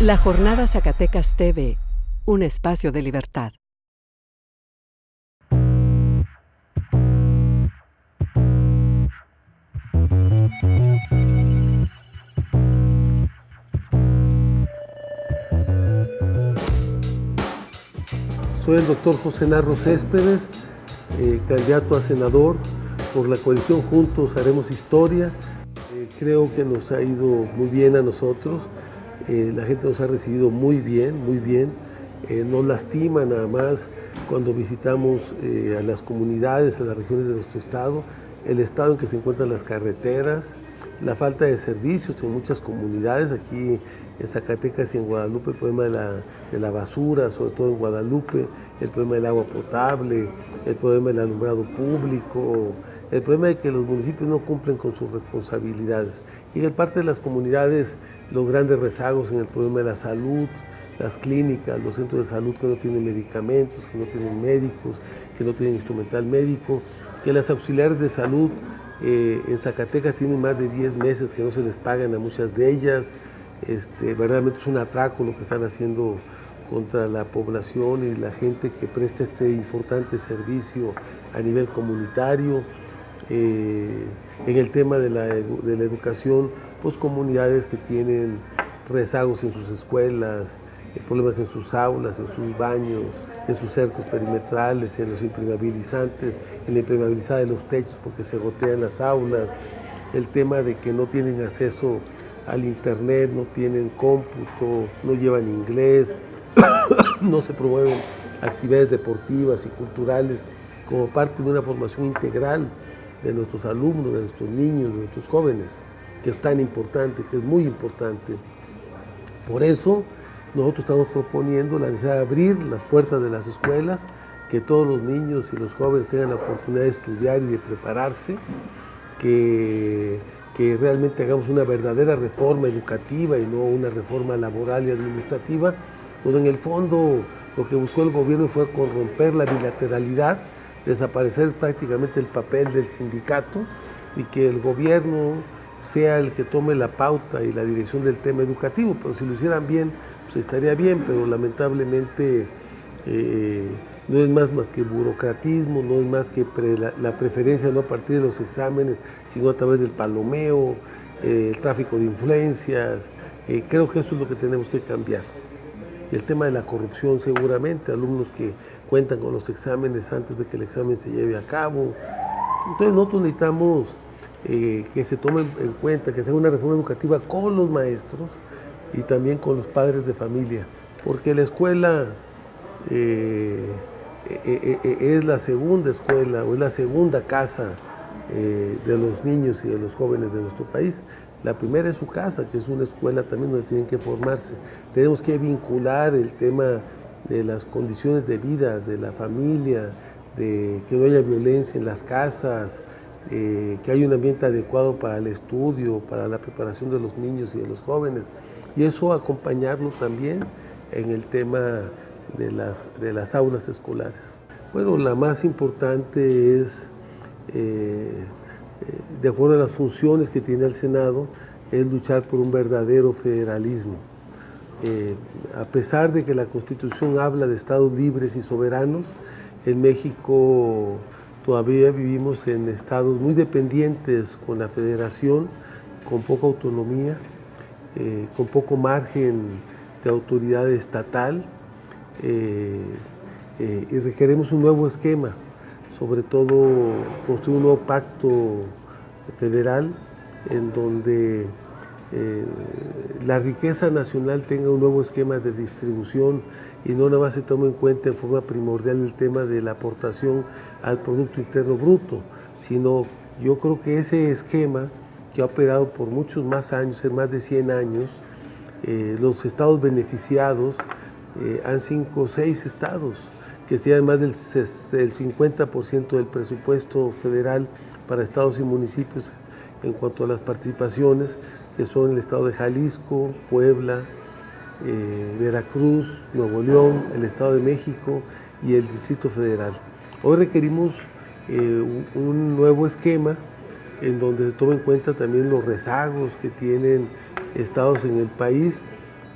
La Jornada Zacatecas TV, un espacio de libertad. Soy el doctor José Narro Céspedes, candidato a senador por la coalición Juntos Haremos Historia. Creo que nos ha ido muy bien a nosotros, la gente nos ha recibido muy bien, muy bien. Nos lastima nada más cuando visitamos a las comunidades, a las regiones de nuestro estado, el estado en que se encuentran las carreteras, la falta de servicios en muchas comunidades. Aquí en Zacatecas y en Guadalupe, el problema de la basura, sobre todo en Guadalupe, el problema del agua potable, el problema del alumbrado público, el problema de que los municipios no cumplen con sus responsabilidades. Y en parte de las comunidades, los grandes rezagos en el problema de la salud, las clínicas, los centros de salud que no tienen medicamentos, que no tienen médicos, que no tienen instrumental médico, que las auxiliares de salud en Zacatecas tienen más de 10 meses que no se les pagan a muchas de ellas. Verdaderamente es un atraco lo que están haciendo contra la población y la gente que presta este importante servicio a nivel comunitario. En el tema de la educación, pues comunidades que tienen rezagos en sus escuelas, problemas en sus aulas, en sus baños, en sus cercos perimetrales, en los impermeabilizantes, en la impermeabilizada de los techos porque se gotean las aulas, el tema de que no tienen acceso al internet, no tienen cómputo, no llevan inglés, no se promueven actividades deportivas y culturales como parte de una formación integral de nuestros alumnos, de nuestros niños, de nuestros jóvenes, que es tan importante, que es muy importante. Por eso, nosotros estamos proponiendo la necesidad de abrir las puertas de las escuelas, que todos los niños y los jóvenes tengan la oportunidad de estudiar y de prepararse, que realmente hagamos una verdadera reforma educativa y no una reforma laboral y administrativa, donde en el fondo lo que buscó el gobierno fue corromper la bilateralidad, desaparecer prácticamente el papel del sindicato y que el gobierno sea el que tome la pauta y la dirección del tema educativo. Pero si lo hicieran bien, pues estaría bien, pero lamentablemente no es más que burocratismo, no es más que la preferencia no a partir de los exámenes, sino a través del palomeo, el tráfico de influencias. Creo que eso es lo que tenemos que cambiar. El tema de la corrupción seguramente, alumnos que cuentan con los exámenes antes de que el examen se lleve a cabo. Entonces nosotros necesitamos que se tome en cuenta, que se haga una reforma educativa con los maestros y también con los padres de familia, porque la escuela es la segunda escuela o es la segunda casa de los niños y de los jóvenes de nuestro país. La primera es su casa, que es una escuela también donde tienen que formarse. Tenemos que vincular el tema de las condiciones de vida de la familia, de que no haya violencia en las casas, que haya un ambiente adecuado para el estudio, para la preparación de los niños y de los jóvenes. Y eso acompañarlo también en el tema de las aulas escolares. Bueno, la más importante es, de acuerdo a las funciones que tiene el Senado, es luchar por un verdadero federalismo. A pesar de que la Constitución habla de estados libres y soberanos, en México todavía vivimos en estados muy dependientes con la federación, con poca autonomía, con poco margen de autoridad estatal, y requeremos un nuevo esquema, sobre todo construir un nuevo pacto federal en donde la riqueza nacional tenga un nuevo esquema de distribución y no nada más se tome en cuenta en forma primordial el tema de la aportación al Producto Interno Bruto, sino yo creo que ese esquema que ha operado por muchos más años, en más de 100 años, los estados beneficiados han 5 o 6 estados que sean más del 50% del presupuesto federal para estados y municipios en cuanto a las participaciones, que son el estado de Jalisco, Puebla, Veracruz, Nuevo León, el Estado de México y el Distrito Federal. Hoy requerimos un nuevo esquema en donde se tome en cuenta también los rezagos que tienen estados en el país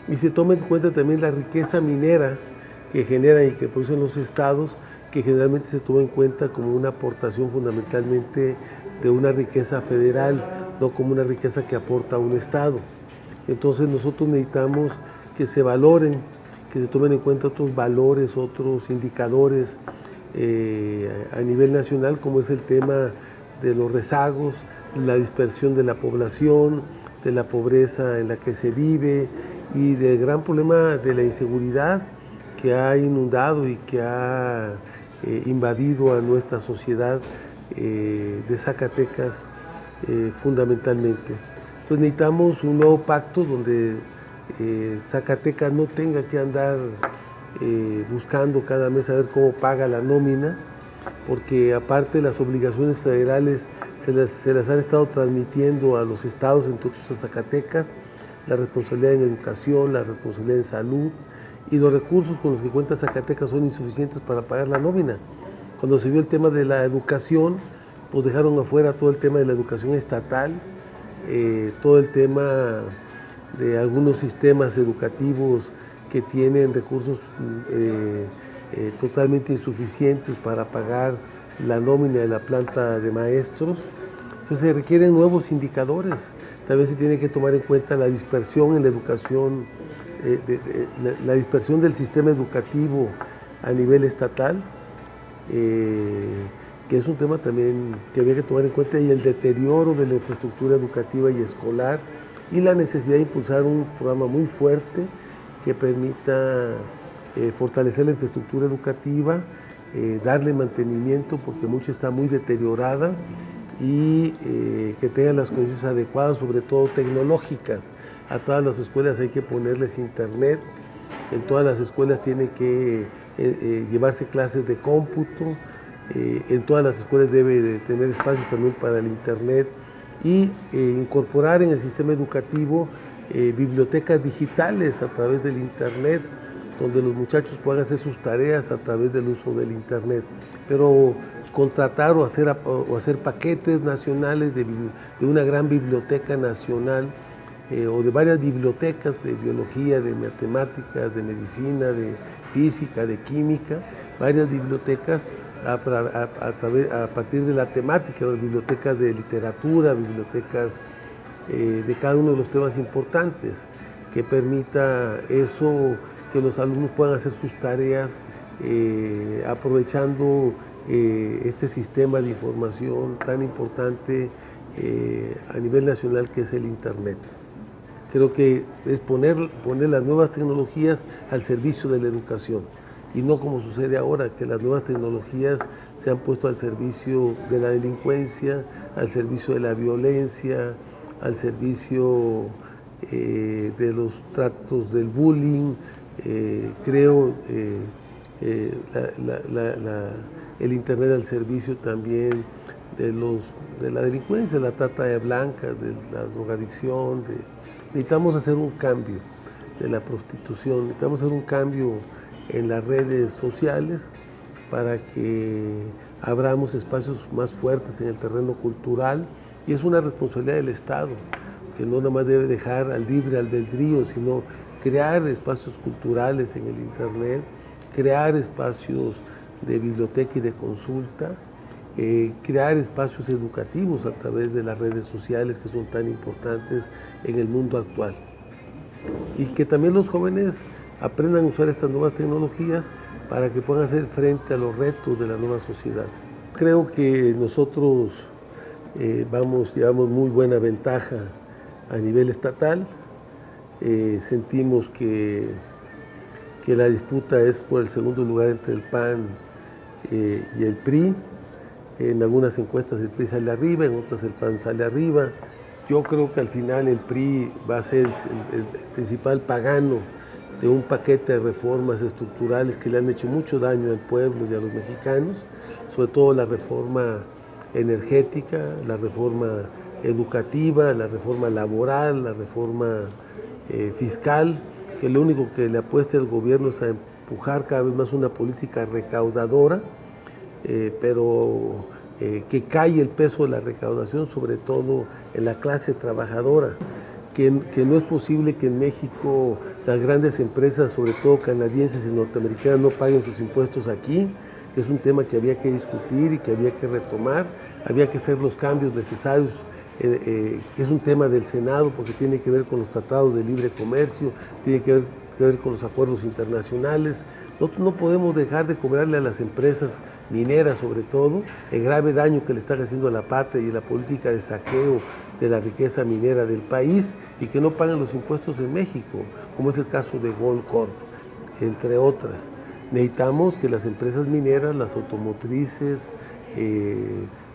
y se toma en cuenta también la riqueza minera que generan y que producen los estados, que generalmente se toma en cuenta como una aportación fundamentalmente de una riqueza federal, no como una riqueza que aporta un estado. Entonces nosotros necesitamos que se valoren, que se tomen en cuenta otros valores, otros indicadores a nivel nacional, como es el tema de los rezagos, la dispersión de la población, de la pobreza en la que se vive y del gran problema de la inseguridad que ha inundado y que ha invadido a nuestra sociedad de Zacatecas fundamentalmente. Entonces necesitamos un nuevo pacto donde Zacatecas no tenga que andar buscando cada mes a ver cómo paga la nómina, porque aparte las obligaciones federales se las han estado transmitiendo a los estados, entre otros a Zacatecas, la responsabilidad en educación, la responsabilidad en salud, y los recursos con los que cuenta Zacatecas son insuficientes para pagar la nómina. Cuando se vio el tema de la educación, pues dejaron afuera todo el tema de la educación estatal, todo el tema de algunos sistemas educativos que tienen recursos totalmente insuficientes para pagar la nómina de la planta de maestros. Entonces se requieren nuevos indicadores. También se tiene que tomar en cuenta la dispersión en la educación, la dispersión del sistema educativo a nivel estatal, que es un tema también que había que tomar en cuenta, y el deterioro de la infraestructura educativa y escolar, y la necesidad de impulsar un programa muy fuerte que permita fortalecer la infraestructura educativa, darle mantenimiento porque mucho está muy deteriorada, y que tengan las condiciones adecuadas, sobre todo tecnológicas. A todas las escuelas hay que ponerles internet, en todas las escuelas tiene que llevarse clases de cómputo, en todas las escuelas debe de tener espacios también para el internet, y incorporar en el sistema educativo bibliotecas digitales a través del internet, donde los muchachos puedan hacer sus tareas a través del uso del internet. Pero contratar o hacer paquetes nacionales de una gran biblioteca nacional, o de varias bibliotecas de biología, de matemáticas, de medicina, de física, de química, varias bibliotecas a partir de la temática, bibliotecas de literatura, bibliotecas de cada uno de los temas importantes, que permita eso, que los alumnos puedan hacer sus tareas aprovechando este sistema de información tan importante a nivel nacional que es el internet. Creo que es poner las nuevas tecnologías al servicio de la educación, y no como sucede ahora, que las nuevas tecnologías se han puesto al servicio de la delincuencia, al servicio de la violencia, al servicio de los tratos del bullying. Creo el internet al servicio también de la delincuencia, de la trata de blancas, de la drogadicción. Necesitamos hacer un cambio de la prostitución, necesitamos hacer un cambio en las redes sociales para que abramos espacios más fuertes en el terreno cultural, y es una responsabilidad del Estado, que no nada más debe dejar al libre albedrío, sino crear espacios culturales en el internet, crear espacios de biblioteca y de consulta, crear espacios educativos a través de las redes sociales, que son tan importantes en el mundo actual. Y que también los jóvenes aprendan a usar estas nuevas tecnologías para que puedan hacer frente a los retos de la nueva sociedad. Creo que nosotros llevamos muy buena ventaja a nivel estatal. Sentimos que la disputa es por el segundo lugar entre el PAN y el PRI. En algunas encuestas el PRI sale arriba, en otras el PAN sale arriba. Yo creo que al final el PRI va a ser el principal pagano de un paquete de reformas estructurales que le han hecho mucho daño al pueblo y a los mexicanos, sobre todo la reforma energética, la reforma educativa, la reforma laboral, la reforma fiscal, que lo único que le apuesta al gobierno es a empujar cada vez más una política recaudadora, pero que cae el peso de la recaudación sobre todo en la clase trabajadora, que no es posible que en México las grandes empresas, sobre todo canadienses y norteamericanas, no paguen sus impuestos aquí, que es un tema que había que discutir y que había que retomar, había que hacer los cambios necesarios, que es un tema del Senado porque tiene que ver con los tratados de libre comercio, tiene que ver con los acuerdos internacionales. Nosotros no podemos dejar de cobrarle a las empresas mineras, sobre todo, el grave daño que le están haciendo a la patria y la política de saqueo de la riqueza minera del país y que no pagan los impuestos en México, como es el caso de Goldcorp, entre otras. Necesitamos que las empresas mineras, las automotrices,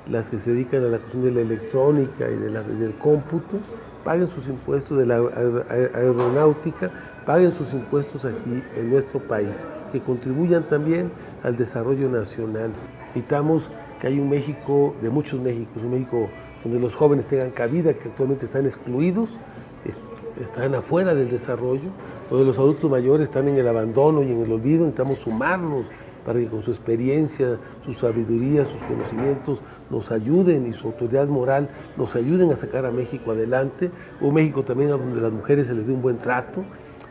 las que se dedican a la cuestión de la electrónica y del cómputo, paguen sus impuestos, de la aeronáutica, paguen sus impuestos aquí en nuestro país, que contribuyan también al desarrollo nacional. Necesitamos que haya un México de muchos Méxicos, un México donde los jóvenes tengan cabida, que actualmente están excluidos, están afuera del desarrollo, donde los adultos mayores están en el abandono y en el olvido. Necesitamos sumarlos para que con su experiencia, su sabiduría, sus conocimientos nos ayuden y su autoridad moral nos ayuden a sacar a México adelante. Un México también donde a las mujeres se les dé un buen trato.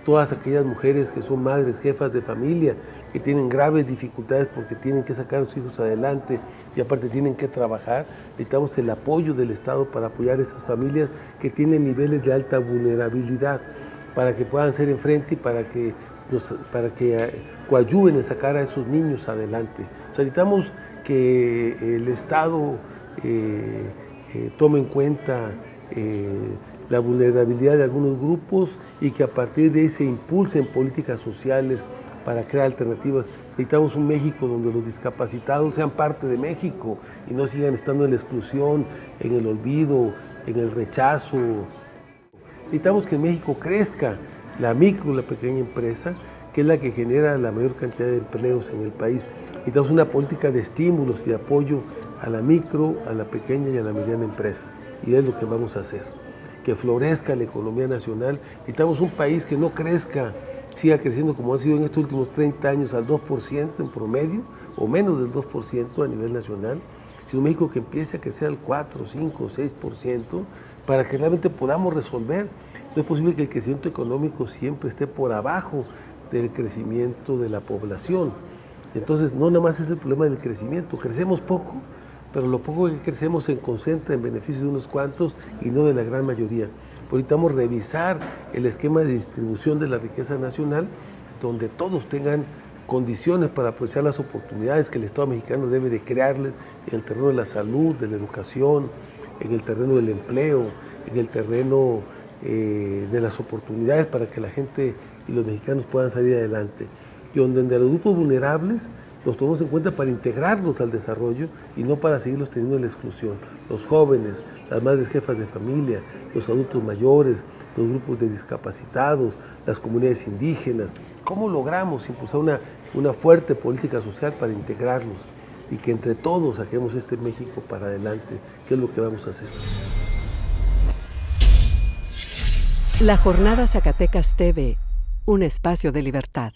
Todas aquellas mujeres que son madres, jefas de familia, que tienen graves dificultades porque tienen que sacar a sus hijos adelante y aparte tienen que trabajar, necesitamos el apoyo del Estado para apoyar a esas familias que tienen niveles de alta vulnerabilidad, para que puedan hacer enfrente y para que coadyuven en sacar a esos niños adelante. O sea, necesitamos que el Estado tome en cuenta la vulnerabilidad de algunos grupos y que a partir de ahí se impulsen políticas sociales para crear alternativas. Necesitamos un México donde los discapacitados sean parte de México y no sigan estando en la exclusión, en el olvido, en el rechazo. Necesitamos que en México crezca la micro y la pequeña empresa, que es la que genera la mayor cantidad de empleos en el país. Necesitamos una política de estímulos y de apoyo a la micro, a la pequeña y a la mediana empresa. Y es lo que vamos a hacer. Que florezca la economía nacional. Necesitamos un país que no crezca, siga creciendo como ha sido en estos últimos 30 años al 2% en promedio, o menos del 2% a nivel nacional, sino un México que empiece a crecer al 4, 5, 6%, para que realmente podamos resolver. No es posible que el crecimiento económico siempre esté por abajo del crecimiento de la población. Entonces, no nada más es el problema del crecimiento, crecemos poco, pero lo poco que crecemos se concentra en beneficio de unos cuantos y no de la gran mayoría. Necesitamos revisar el esquema de distribución de la riqueza nacional, donde todos tengan condiciones para aprovechar las oportunidades que el Estado mexicano debe de crearles en el terreno de la salud, de la educación, en el terreno del empleo, en el terreno de las oportunidades para que la gente y los mexicanos puedan salir adelante. Y donde a los grupos vulnerables los tomamos en cuenta para integrarlos al desarrollo y no para seguirlos teniendo en la exclusión. Los jóvenes, las madres jefas de familia, los adultos mayores, los grupos de discapacitados, las comunidades indígenas. ¿Cómo logramos impulsar una fuerte política social para integrarlos y que entre todos saquemos este México para adelante? ¿Qué es lo que vamos a hacer? La Jornada Zacatecas TV, un espacio de libertad.